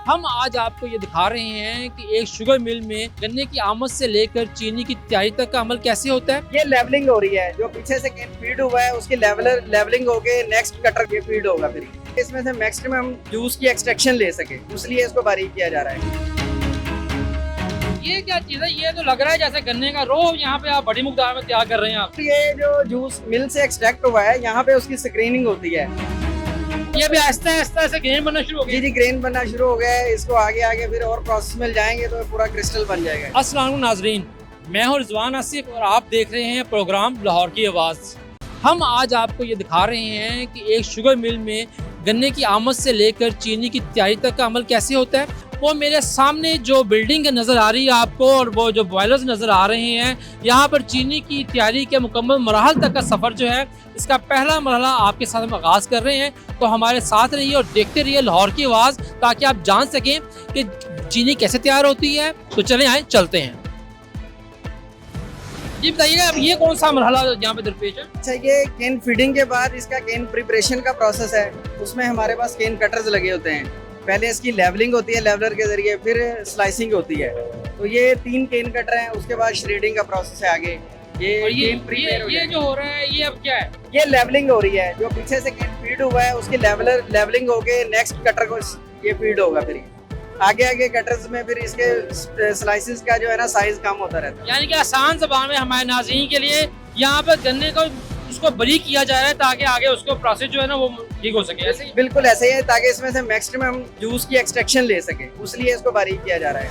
हम आज आपको ये दिखा रहे हैं कि एक शुगर मिल में गन्ने की आमद से लेकर चीनी की तैयारी तक का अमल कैसे होता है। ये लेवलिंग हो रही है, जो पीछे से केन फीड हुआ है उसकी लेवलिंग होके नेक्स्ट कटर के फीड होगा। फिर इसमें से मैक्सिमम जूस की एक्सट्रैक्शन ले सके, इसलिए इसको बारीक किया जा रहा है। ये क्या चीज है? ये तो लग रहा है जैसे गन्ने का रो यहाँ पे आप बड़ी मुकदार में तैयार कर रहे हैं आप। ये जो जूस मिल से एक्सट्रैक्ट हुआ है, यहाँ पे उसकी स्क्रीनिंग होती है। ये भी आहिस्ता आहिस्ता ऐसे ग्रेन बनना शुरू हो गया। जी ग्रेन बनना शुरू हो गया है। इसको आगे आगे फिर और प्रोसेस में जाएंगे तो पूरा क्रिस्टल बन जाएगा। अस्सलाम वालेकुम नाजरीन, मैं हूं रिजवान आसिफ और आप देख रहे हैं प्रोग्राम लाहौर की आवाज़। हम आज आपको ये दिखा रहे हैं कि एक शुगर मिल में गन्ने की आमद से लेकर चीनी की तैयारी तक का अमल कैसे होता है। वो मेरे सामने जो बिल्डिंग नज़र आ रही है आपको और वो जो बॉयलर्स नज़र आ रहे हैं, यहाँ पर चीनी की तैयारी के मुकम्मल मराहल तक का सफ़र जो है, इसका पहला मरहला आपके साथ हम आगाज़ कर रहे हैं। तो हमारे साथ रहिए और देखते रहिए लाहौर की आवाज़, ताकि आप जान सकें कि चीनी कैसे तैयार होती है। तो चलें आए चलते हैं। जी बताइएगा, अब ये कौन सा मरहला यहाँ पे दरपेश है? अच्छा, ये केन फीडिंग के बाद इसका केन प्रिपरेशन का प्रोसेस है। उसमें हमारे पास केन कटर्स लगे होते हैं। पहले इसकी लेवलिंग होती है लेवलर के जरिए, फिर स्लाइसिंग होती है। तो ये 3 केन कटर हैं। उसके बाद श्रेडिंग का प्रोसेस है आगे। ये जो हो रहा है ये अब क्या है? ये लेवलिंग हो रही है, जो पीछे से केन फीड हुआ है उसकी लेवलिंग होके नेक्स्ट कटर को ये फीड होगा। फिर आगे आगे कटर्स में फिर इसके स्लाइसेस का जो है ना साइज कम होता रहता है। यानी कि आसान ज़बान में हमारे नाज़रीन के लिए यहाँ पर गन्ने को उसको बारीक किया जा रहा है, ताकि आगे उसको प्रोसेस जो है ना वो ठीक हो सके। ऐसे ही? बिल्कुल ऐसे ही है, ताकि इसमें से मैक्सिमम जूस की एक्सट्रैक्शन ले सके, इसलिए इसको बारीक किया जा रहा है।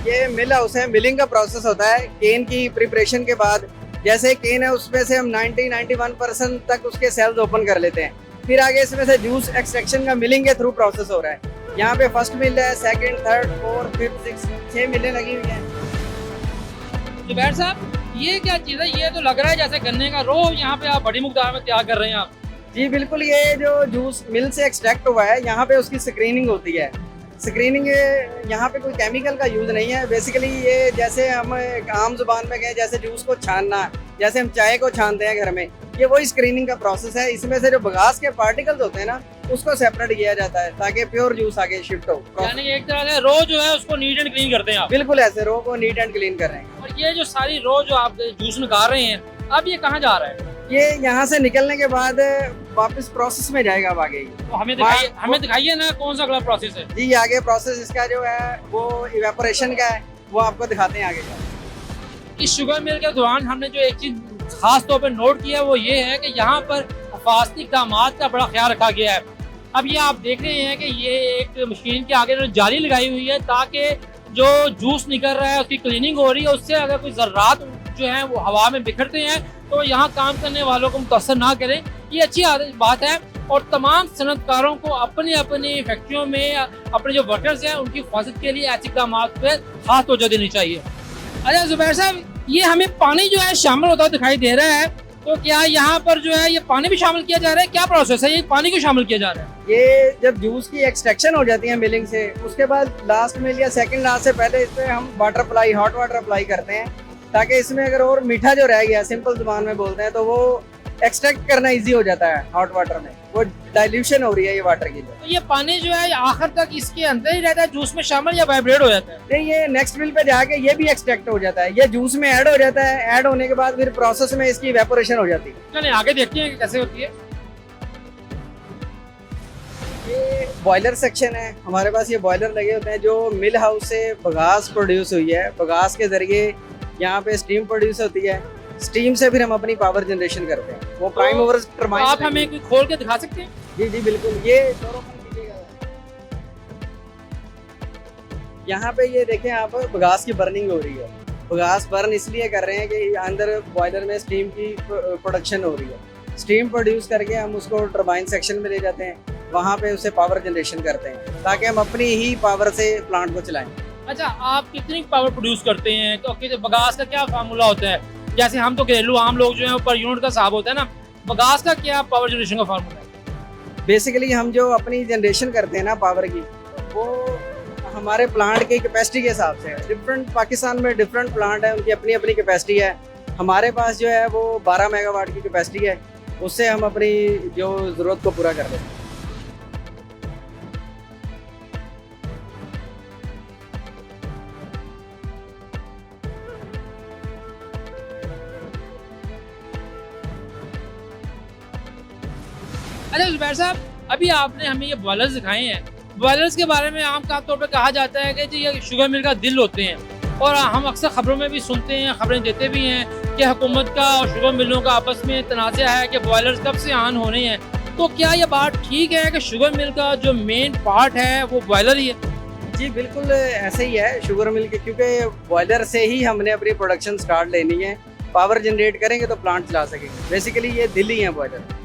ये मिल हाउस है। मिलिंग का प्रोसेस होता है केन की प्रिपरेशन के बाद। जैसे केन है उसमें से हम 90-91% तक उसके सेल्स ओपन कर लेते हैं। फिर आगे इसमें से जूस एक्सट्रैक्शन का मिलिंग के थ्रू प्रोसेस हो रहा है। यहाँ पे फर्स्ट मिल है, second, third, fourth, fifth, six, 6 मिलें लगी हुई हैं। जुबैर साहब, ये क्या चीज़ है? ये तो लग रहा है जैसे गन्ने का रो यहाँ पे आप बड़ी मुकदार में तैयार कर रहे हैं आप। जी बिल्कुल, ये जो जूस मिल से एक्सट्रैक्ट हुआ है, यहाँ पे उसकी स्क्रीनिंग होती है। स्क्रीनिंग यहाँ पे कोई केमिकल का यूज नहीं है। बेसिकली ये जैसे हम आम जुबान में कहें, जैसे जूस को छानना, जैसे हम चाय को छानते हैं घर में, ये वही स्क्रीनिंग का प्रोसेस है। इसमें से जो बगास के पार्टिकल्स होते हैं ना, उसको सेपरेट किया जाता है ताकि प्योर जूस आगे शिफ्ट हो। यानी कि एक तरह से रो जो है उसको नीट एंड क्लीन करते हैं आप। बिल्कुल ऐसे रो को नीट एंड क्लीन कर रहे हैं। और ये जो सारी रो जो आप जूस निकाल रहे हैं, अब ये कहाँ जा रहा है? ये यहाँ से निकलने के बाद वापस प्रोसेस में जाएगा अब आगे। तो हमें दिखाइए ना कौन सा अगला प्रोसेस है। जी आगे प्रोसेस इसका जो है वो इवेपोरेशन का है, वो आपको दिखाते हैं आगे का। इस शुगर मिल के दौरान हमने जो एक चीज खास तौर पर नोट किया वो ये है कि यहाँ पर हिफाजती इक़दामात का बड़ा ख्याल रखा गया है। अब ये आप देख रहे हैं कि ये एक मशीन के आगे जाली लगाई हुई है, ताकि जो जूस निकल रहा है उसकी क्लीनिंग हो रही है। उससे अगर कोई ज़र्रात जो है वो हवा में बिखरते हैं तो यहाँ काम करने वालों को मुतासर ना करें। ये अच्छी बात है। और तमाम सनतकारों को अपनी अपनी फैक्ट्रियों में अपने जो वर्कर्स हैं उनकी हिफाजत के लिए ऐसे इक़दाम पर खास तवज्जो देनी चाहिए। अच्छा जुबैर साहब, ये हमें पानी जो है शामिल होता दिखाई दे रहा है, तो क्या यहाँ पर जो है ये पानी भी शामिल किया जा रहा है? क्या प्रोसेस है? ये पानी क्यों शामिल किया जा रहा है? ये जब जूस की एक्सट्रैक्शन हो जाती है मिलिंग से, उसके बाद लास्ट मिल या सेकंड लास्ट से पहले इस पे हम water apply, hot water apply करते हैं, ताकि इसमें अगर और मीठा जो रह गया, सिंपल जुबान में बोलते हैं, तो वो एक्सट्रैक्ट करना इजी हो जाता है। हॉट वाटर में वो डाइल्यूशन हो रही है ये वाटर की। तो ये पानी जो है आखिर तक इसके अंदर ही रहता है जूस में शामिल, या वाइब्रेट हो जाता है? नहीं, ये नेक्स्ट मिल पे जाके ये भी एक्सट्रैक्ट हो जाता है। ये जूस में ऐड हो जाता है। ऐड होने के बाद फिर प्रोसेस में इसकी इवेपोरेशन हो जाती है। चलिए आगे देखते हैं कि कैसे होती है। ये बॉयलर सेक्शन है। हमारे पास ये बॉयलर लगे होते हैं जो मिल हाउस से बगास प्रोड्यूस हुई है। बगास के जरिए यहाँ पे स्टीम प्रोड्यूस होती है। स्टीम से फिर हम अपनी पावर जनरेशन करते हैं। वो प्राइम ओवर टरबाइन। आप हमें कोई खोल के दिखा सकते हैं? जी जी बिल्कुल। ये यहाँ पे ये देखें आप, बगास की बर्निंग हो रही है। बगास बर्न इसलिए कर रहे हैं कि अंदर बॉयलर में स्टीम की प्रोडक्शन हो रही है। स्टीम प्रोड्यूस करके हम उसको टरबाइन सेक्शन में ले जाते हैं, वहाँ पे उसे पावर जनरेशन करते हैं, ताकि हम अपनी ही पावर से प्लांट को चलाएं। अच्छा, आप कितनी पावर प्रोड्यूस करते हैं? तो बगास का क्या फार्मूला होता है? जैसे हम तो घरेलू आम लोग जो है पर यूनिट का हिसाब होता है ना, बगास का क्या पावर जनरेशन का फार्मूला है? बेसिकली हम जो अपनी जनरेशन करते हैं ना पावर की, वो हमारे प्लांट की कैपेसिटी के हिसाब से है। डिफरेंट पाकिस्तान में डिफरेंट प्लांट है, उनकी अपनी अपनी कैपेसिटी है। हमारे पास जो है वो 12 मेगावाट की कैपेसिटी है। उससे हम अपनी जो ज़रूरत को पूरा कर लेते हैं। अच्छा जुबैर साहब, अभी आपने हमें ये बॉयलर्स दिखाए हैं। बॉयलर्स के बारे में आम तौर पे कहा जाता है कि जी ये शुगर मिल का दिल होते हैं, और हम अक्सर खबरों में भी सुनते हैं, खबरें देते भी हैं कि हुकूमत का और शुगर मिलों का आपस में तनाज़ा है कि बॉयलर्स कब से ऑन होने हैं। तो क्या ये बात ठीक है कि शुगर मिल का जो मेन पार्ट है वो बॉयलर ही है? जी बिल्कुल ऐसे ही है शुगर मिल के, क्योंकि बॉयलर से ही हमने अपनी प्रोडक्शन स्टार्ट लेनी है। पावर जनरेट करेंगे तो प्लांट चला सकेंगे। बेसिकली ये दिल ही है बॉयलर।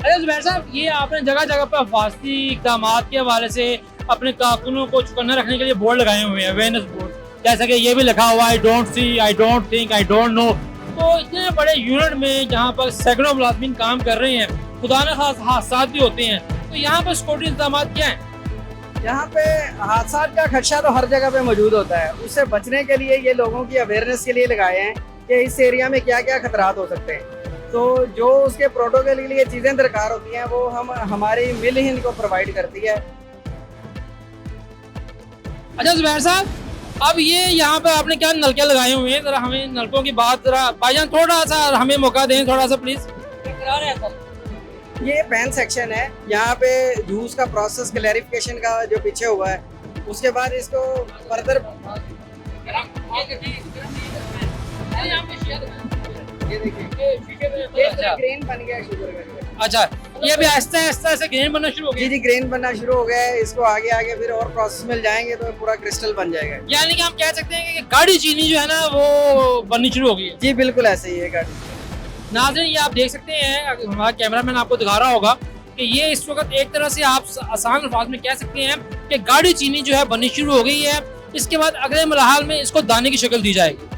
अरे जुबैर साहब, ये आपने जगह जगह पर हिफाजती इक़दाम के हवाले से अपने कारकुनों को चौकन्ना रखने के लिए बोर्ड लगाए हुए हैं, अवेयरनेस बोर्ड, जैसा कि ये भी लिखा हुआ I don't see, I don't think, I don't know. तो इतने बड़े यूनिट में जहाँ पर सैकड़ों मुलाजमीन काम कर रहे हैं, खुदा न खास हादसा भी होते हैं, तो यहाँ पर सिक्योरिटी इंतजाम क्या हैं? यहाँ पे हादसा का खदशा तो हर जगह पे मौजूद होता है। उससे बचने के लिए ये लोगों की अवेयरनेस के लिए लगाए हैं कि इस एरिया में क्या क्या खतरात हो सकते हैं। तो जो उसके प्रोटोकॉल के लिए चीज़ें दरकार होती हैं वो हम हमारी मिल ही इनको प्रोवाइड करती है। अच्छा जुबैर साहब, अब ये यहाँ पर आपने क्या नलके लगाए हुए हैं, जरा हमें नलकों की बात जरा भाईजान थोड़ा सा हमें मौका दें, थोड़ा सा प्लीज। ये पैन सेक्शन है, यहाँ पे जूस का प्रोसेस क्लैरिफिकेशन का जो पीछे हुआ है, उसके बाद इसको फर्दर ये देखिए ग्रेन बन गया शुगर का। अच्छा, ये भी आहिस्ता आहिस्ता से ग्रेन बनना शुरू हो जी गया? जी ग्रेन बनना शुरू हो गया है। इसको आगे आगे फिर और प्रोसेस मिल जाएंगे तो पूरा क्रिस्टल बन जाएगा। यानी कि हम कह सकते हैं कि गाढ़ी चीनी जो है ना वो बननी शुरू हो गई है। जी बिल्कुल ऐसे ही है गाड़ी। नाज़रीन, ये आप देख सकते हैं, हमारा कैमरामैन आपको दिखा रहा होगा कि ये इस वक्त एक तरह से आप आसान अल्फाज में कह सकते हैं कि गाढ़ी चीनी जो है बननी शुरू हो गई है। इसके बाद अगले मरहल में इसको दाने की शक्ल दी जाएगी।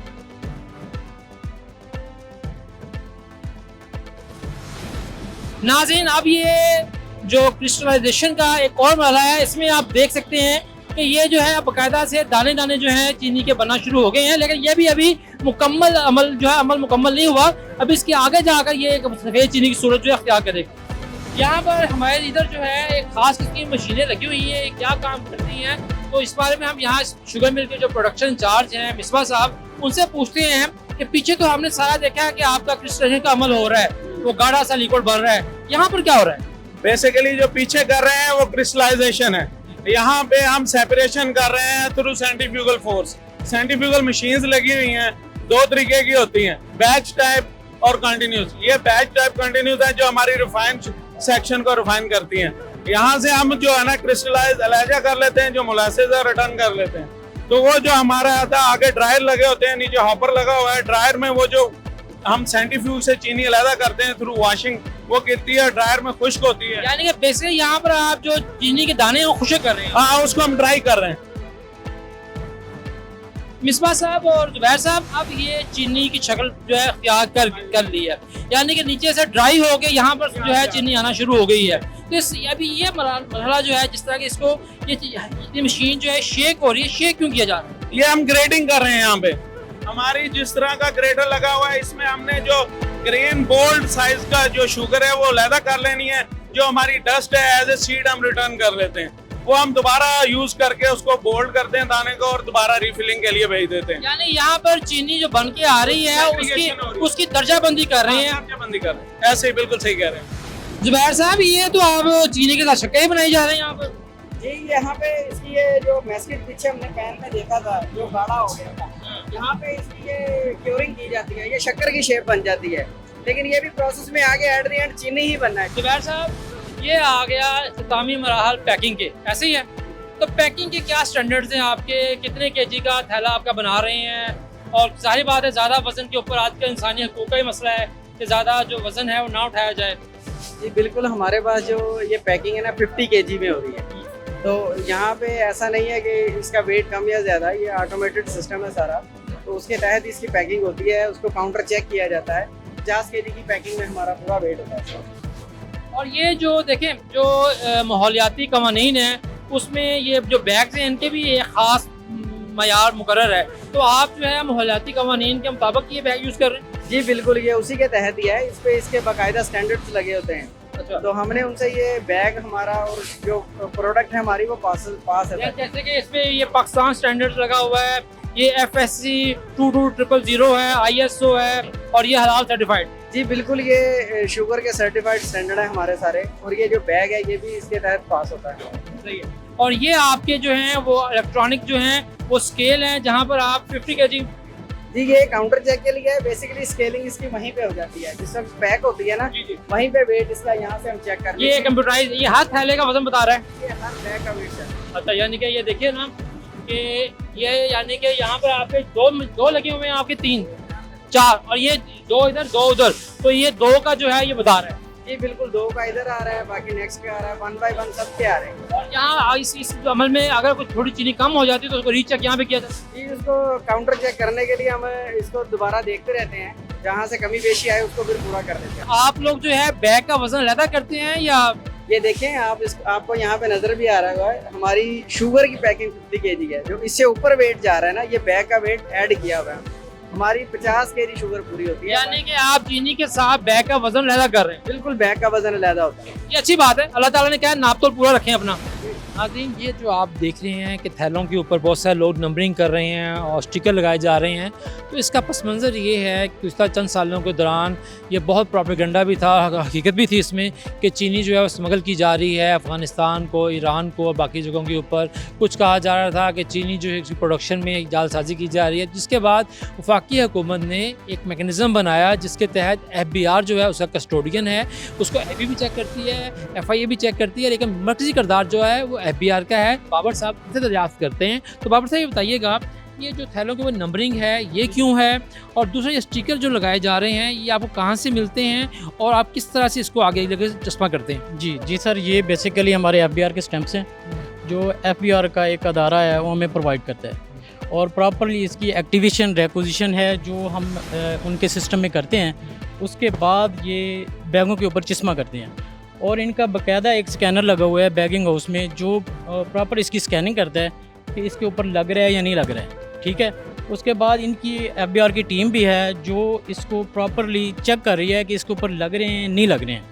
नाज़रीन, अब ये जो क्रिस्टलाइजेशन का एक और मरहला है, इसमें आप देख सकते हैं कि ये जो है बाकायदा से दाने दाने जो है चीनी के बनना शुरू हो गए हैं, लेकिन ये भी अभी मुकम्मल अमल जो है अमल मुकम्मल नहीं हुआ। अब इसके आगे जाकर ये एक सफ़ेद चीनी की सूरत जो है अख्तियार करेगी। यहाँ पर हमारे इधर जो है एक खास किस्म की मशीनें लगी हुई हैं, क्या काम करती हैं, तो इस बारे में हम यहाँ शुगर मिल के जो प्रोडक्शन इंचार्ज हैं मिसबा साहब, उनसे पूछते हैं कि पीछे तो हमने सारा देखा है कि आपका क्रिस्टलाइजेशन का अमल हो रहा है, वो गाढ़ा सा लिक्विड बन रहा है, यहाँ पर क्या हो रहा है? बेसिकली जो पीछे कर रहे हैं वो क्रिस्टलाइजेशन है। यहाँ पे हम सेपरेशन कर रहे हैं through centrifugal force. Centrifugal machines लगी हुई हैं, दो तरीके की होती हैं, बैच टाइप और कंटिन्यूस। ये बैच टाइप कंटिन्यूस है जो हमारी रिफाइन सेक्शन को रिफाइन करती हैं। यहाँ से हम जो है ना क्रिस्टलाइज अलैजा कर लेते हैं, जो मोलासेस है रिटर्न कर लेते हैं। तो वो जो हमारा आता है, आगे ड्रायर लगे होते हैं, नीचे हॉपर लगा हुआ है। ड्रायर में वो जो हम सेंट्रीफ्यूज से चीनी अलग करते हैं थ्रू वॉशिंग, वो गिरती है ड्रायर में, खुश्क होती है। यानी कि बेसिकली यहाँ पर आप जो चीनी के दाने हैं वो खुश्क कर रहे हैं? हाँ, उसको हम ड्राई कर रहे हैं। मिसबा साहब और जुबैर साहब, अब ये चीनी की शक्ल जो है अख्तियार कर ली है, यानी कि नीचे से ड्राई हो के यहाँ पर जो है चीनी आना शुरू हो गई है। तो इस अभी ये मरहला जो है, जिस तरह की इसको ये मशीन जो है शेक हो रही है, शेक क्यों किया जा रहा है? ये हम ग्रेडिंग कर रहे हैं। यहाँ पे हमारी जिस तरह का ग्रेडर लगा हुआ है, इसमें हमने जो ग्रेन बोल्ड साइज का जो शुगर है वो अलग कर लेनी है। जो हमारी डस्ट है एज ए सीड हम रिटर्न कर लेते हैं, वो हम दोबारा यूज करके उसको बोल्ड करते हैं दाने को और दोबारा रिफिलिंग के लिए भेज देते हैं। यानी यहाँ पर चीनी जो बन के आ रही है उसकी दर्जाबंदी कर रहे हैं। दर्जाबंदी कर रहे हैं, ऐसे ही बिल्कुल सही कह रहे हैं जुबैर साहब। ये तो आप चीनी के साथ शक्कर बनाई जा रहे हैं यहाँ पर? जी यहाँ पे इसकी ये जो मैस्केट पीछे हमने पैन में देखा था जो गाढ़ा हो गया था, यहाँ पे इसकी ये क्योरिंग की जाती है, ये शक्कर की शेप बन जाती है। लेकिन ये भी प्रोसेस में आगे एट द एंड चीनी ही बनना है। जुबैर साहब, ये आ गया इख्तितामी मराहल पैकिंग के, ऐसे ही है? तो पैकिंग के क्या स्टैंडर्ड्स हैं आपके? कितने केजी का थैला आपका बना रहे हैं? और जाहिर बात है ज़्यादा वजन के ऊपर आजकल इंसानी हकूक़ का ही मसला है कि ज़्यादा जो वजन है वो ना उठाया जाए। जी बिल्कुल, हमारे पास जो ये पैकिंग है ना 50 kg में हो रही है। तो यहाँ पे ऐसा नहीं है कि इसका वेट कम या ज़्यादा, ये ऑटोमेटेड सिस्टम है सारा। तो उसके तहत इसकी पैकिंग होती है, उसको काउंटर चेक किया जाता है। 50 kg की पैकिंग में हमारा पूरा वेट होता है। और ये जो देखें जो माहौलियाती कवानीन है उसमें ये जो बैग्स हैं इनके भी एक ख़ास मयार मुकर्रर है, तो आप जो है माहौलियाती कवानीन के मुताबिक ये बैग यूज़ कर रहे हैं? जी बिल्कुल, ये उसी के तहत ही है। इस पे इसके बाकायदा स्टैंडर्ड्स लगे होते हैं। अच्छा, तो हमने उनसे ये बैग हमारा और जो प्रोडक्ट है हमारी वो पास है। जैसे कि इसमें ये पाकिस्तान स्टैंडर्ड लगा हुआ है, ये FSC 22000 है, ISO है और ये हलाल सर्टिफाइड। जी बिल्कुल, ये शुगर के सर्टिफाइड स्टैंडर्ड है हमारे सारे, और ये जो बैग है ये भी इसके तहत पास होता है। सही है। और ये आपके जो हैं वो इलेक्ट्रॉनिक जो हैं वो स्केल हैं जहाँ पर आप 50 kg। जी ये काउंटर चेक के लिए है। बेसिकली स्केलिंग इसकी वहीं पे हो जाती है, जिस वक्त पैक होती है ना, वहीं पे वेट इसका यहाँ से हम चेक कर ये कंप्यूटराइज, ये हर थैले का वजन बता रहा है, ये हर बैग का वेट है। अच्छा, यानी कि ये देखिए ना कि ये यानी कि यहाँ पर आपके दो लगे हुए हैं, आपके 3 4 और ये 2 इधर 2 उधर, तो ये 2 का जो है ये बता रहा है। जी बिल्कुल, 2 का इधर आ रहा है, बाकी नेक्स्ट पे आ रहा है, 1 by 1 सब पे आ रहे हैं। और यहाँ इस अमल में अगर कुछ थोड़ी चीनी कम हो जाती है तो उसको रीचेक यहाँ पे किया जाता है। जी उसको काउंटर चेक करने के लिए हम इसको दोबारा देखते रहते हैं, जहाँ से कमी पेशी आए उसको फिर पूरा कर देते हैं। आप लोग जो है बैग का वजन अलग करते हैं या? ये देखें आप, आपको यहाँ पे नजर भी आ रहा है, हमारी शुगर की पैकिंग 50 kg है। जो इससे ऊपर वेट जा रहा है ना, ये बैग का वेट ऐड किया हुआ है। हमारी 50 kg शुगर पूरी होती है। यानी कि आप चीनी के साथ बैग का वजन अलग कर रहे हैं? बिल्कुल, बैग का वजन अलग होता है। ये अच्छी बात है, अल्लाह ताला ने कहा नाप तोल पूरा रखें अपना। नाज़रीन, ये जो आप देख रहे हैं कि थैलों के ऊपर बहुत सारे लोग नंबरिंग कर रहे हैं और स्टिकर लगाए जा रहे हैं, तो इसका पस मंज़र ये है कि पिछले चंद सालों के दौरान ये बहुत प्रोपेगेंडा भी था, हकीकत भी थी इसमें कि चीनी जो है वो स्मगल की जा रही है अफ़गानिस्तान को, ईरान को और बाकी जगहों के ऊपर। कुछ कहा जा रहा था कि चीनी जो है प्रोडक्शन में जालसाजी की जा रही है, जिसके बाद वफाकी हुकूमत ने एक मेकनिज़म बनाया जिसके तहत FBR जो है उसका कस्टोडियन है, उसको FB भी चेक करती है, FIA भी चेक करती है, लेकिन मरकज़ी किरदार जो है वो FBR का है। बाबर साहब से दरियाफ्त करते हैं। तो बाबर साहब ये बताइएगा, ये जो थैलों के ऊपर नंबरिंग है ये क्यों है, और दूसरा ये स्टिकर जो लगाए जा रहे हैं ये आपको कहाँ से मिलते हैं और आप किस तरह से इसको आगे लेकर चश्मा करते हैं? जी सर, ये बेसिकली हमारे FBR के स्टैम्प्स हैं, जो FBR का एक अदारा है वो हमें प्रोवाइड करता है, और प्रॉपरली इसकी एक्टिवेशन रिपोजिशन है जो हम उनके सिस्टम में करते हैं। उसके बाद ये बैगों के ऊपर चश्मा करते हैं, और इनका बाकायदा एक स्कैनर लगा हुआ है बैगिंग हाउस में जो प्रॉपर इसकी स्कैनिंग करता है कि इसके ऊपर लग रहा है या नहीं लग रहा है। ठीक है, उसके बाद इनकी FBR की टीम भी है जो इसको प्रॉपरली चेक कर रही है कि इसके ऊपर लग रहे हैं नहीं लग रहे हैं।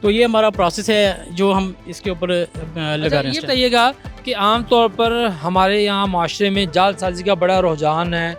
तो ये हमारा प्रोसेस है जो हम इसके ऊपर लगा रहे हैं। ये बताइएगा कि आम तौर पर हमारे यहाँ माशरे में जालसाजी का बड़ा रुझान है,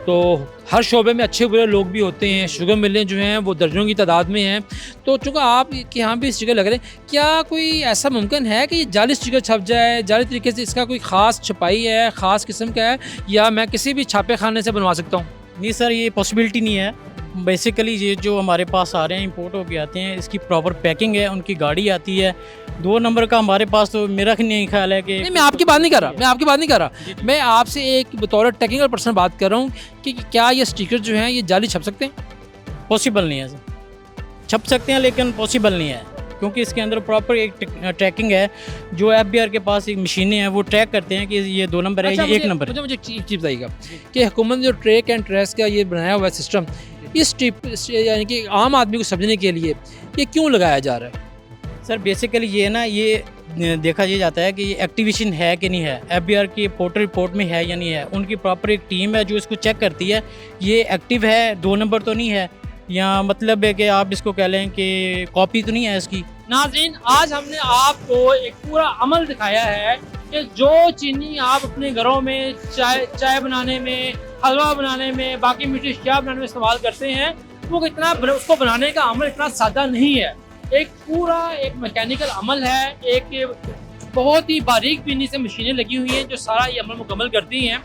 तो हर शोबे में अच्छे बुरे लोग भी होते हैं, शुगर मिलें जो हैं वो दर्जनों की तादाद में हैं। तो चूँकि आप के यहाँ भी स्टिकर लग रहे हैं, क्या कोई ऐसा मुमकिन है कि ये जाली स्टिकर छप जाए, जाली तरीके से इसका कोई ख़ास छपाई है, ख़ास किस्म का है, या मैं किसी भी छापे खाने से बनवा सकता हूँ? नहीं सर, ये पॉसिबिलिटी नहीं है। बेसिकली ये जो हमारे पास आ रहे हैं इंपोर्ट होके आते हैं, इसकी प्रॉपर पैकिंग है, उनकी गाड़ी आती है 2 नंबर का। हमारे पास तो मेरा नहीं ख्याल है कि नहीं, मैं आपकी बात नहीं कर रहा, मैं आपसे एक बतौर टेक्निकल पर्सन बात कर रहा हूँ कि क्या ये स्टिकर जो हैं ये जाली छप सकते हैं? पॉसिबल नहीं है सर, छप सकते हैं लेकिन पॉसिबल नहीं है, क्योंकि इसके अंदर प्रॉपर एक ट्रैकिंग है। जो FBR के पास एक मशीनें हैं वो ट्रैक करते हैं कि ये 2 नंबर है, ये 1 नंबर है। मुझे एक चीज़ बताइएगा कि हुकूमत ने जो ट्रैक एंड ट्रेस का ये बनाया हुआ सिस्टम, इस टिप यानी कि आम आदमी को समझने के लिए ये क्यों लगाया जा रहा है? सर बेसिकली ये ना, ये देखा ये जाता है कि ये एक्टिवेशन है कि नहीं है, FBR की पोर्टल रिपोर्ट में है या नहीं है। उनकी प्रॉपर एक टीम है जो इसको चेक करती है, ये एक्टिव है, 2 नंबर तो नहीं है, या मतलब है कि आप इसको कह लें कि कॉपी तो नहीं है इसकी। नाज़रीन, आज हमने आपको एक पूरा अमल दिखाया है कि जो चीनी आप अपने घरों में चाय बनाने में, हलवा बनाने में, बाकी मीठी अशिया बनाने में इस्तेमाल करते हैं, वो इतना उसको बनाने का अमल इतना सादा नहीं है। एक पूरा एक मैकेनिकल अमल है, एक बहुत ही बारीक पीनी से मशीनें लगी हुई हैं जो सारा ये अमल मुकम्मल करती हैं।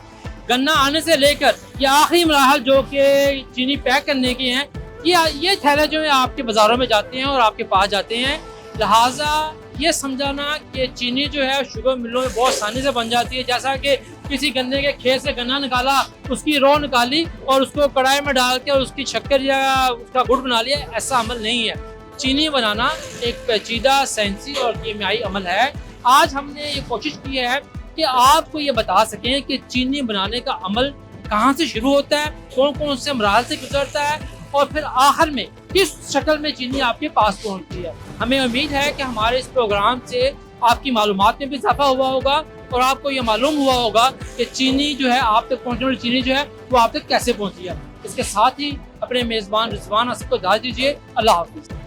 गन्ना आने से लेकर ये आखिरी मराहल जो कि चीनी पैक करने के हैं, ये थैले जो है आपके बाज़ारों में जाते हैं और आपके पास जाते हैं। लिहाजा ये समझाना कि चीनी जो है शुगर मिलों में बहुत आसानी से बन जाती है, जैसा कि किसी गन्ने के खेत से गन्ना निकाला, उसकी रो निकाली और उसको कढ़ाई में डाल के उसकी शक्कर या उसका गुड़ बना लिया, ऐसा अमल नहीं है। चीनी बनाना एक पेचीदा, साइंसी और कीमियाई अमल है। आज हमने ये कोशिश की है कि आपको ये बता सकें कि चीनी बनाने का अमल कहाँ से शुरू होता है, कौन कौन से मराहल से गुजरता है, और फिर आखिर में किस शक्ल में चीनी आपके पास पहुंचती है। हमें उम्मीद है कि हमारे इस प्रोग्राम से आपकी मालूमात में भी इजाफा हुआ होगा और आपको ये मालूम हुआ होगा कि चीनी जो है आप तक पहुंचने वाली चीनी जो है वो आप तक कैसे पहुंची है। इसके साथ ही अपने मेज़बान रिजवान असद को इजाज़त दीजिए। अल्लाह हाफिज़।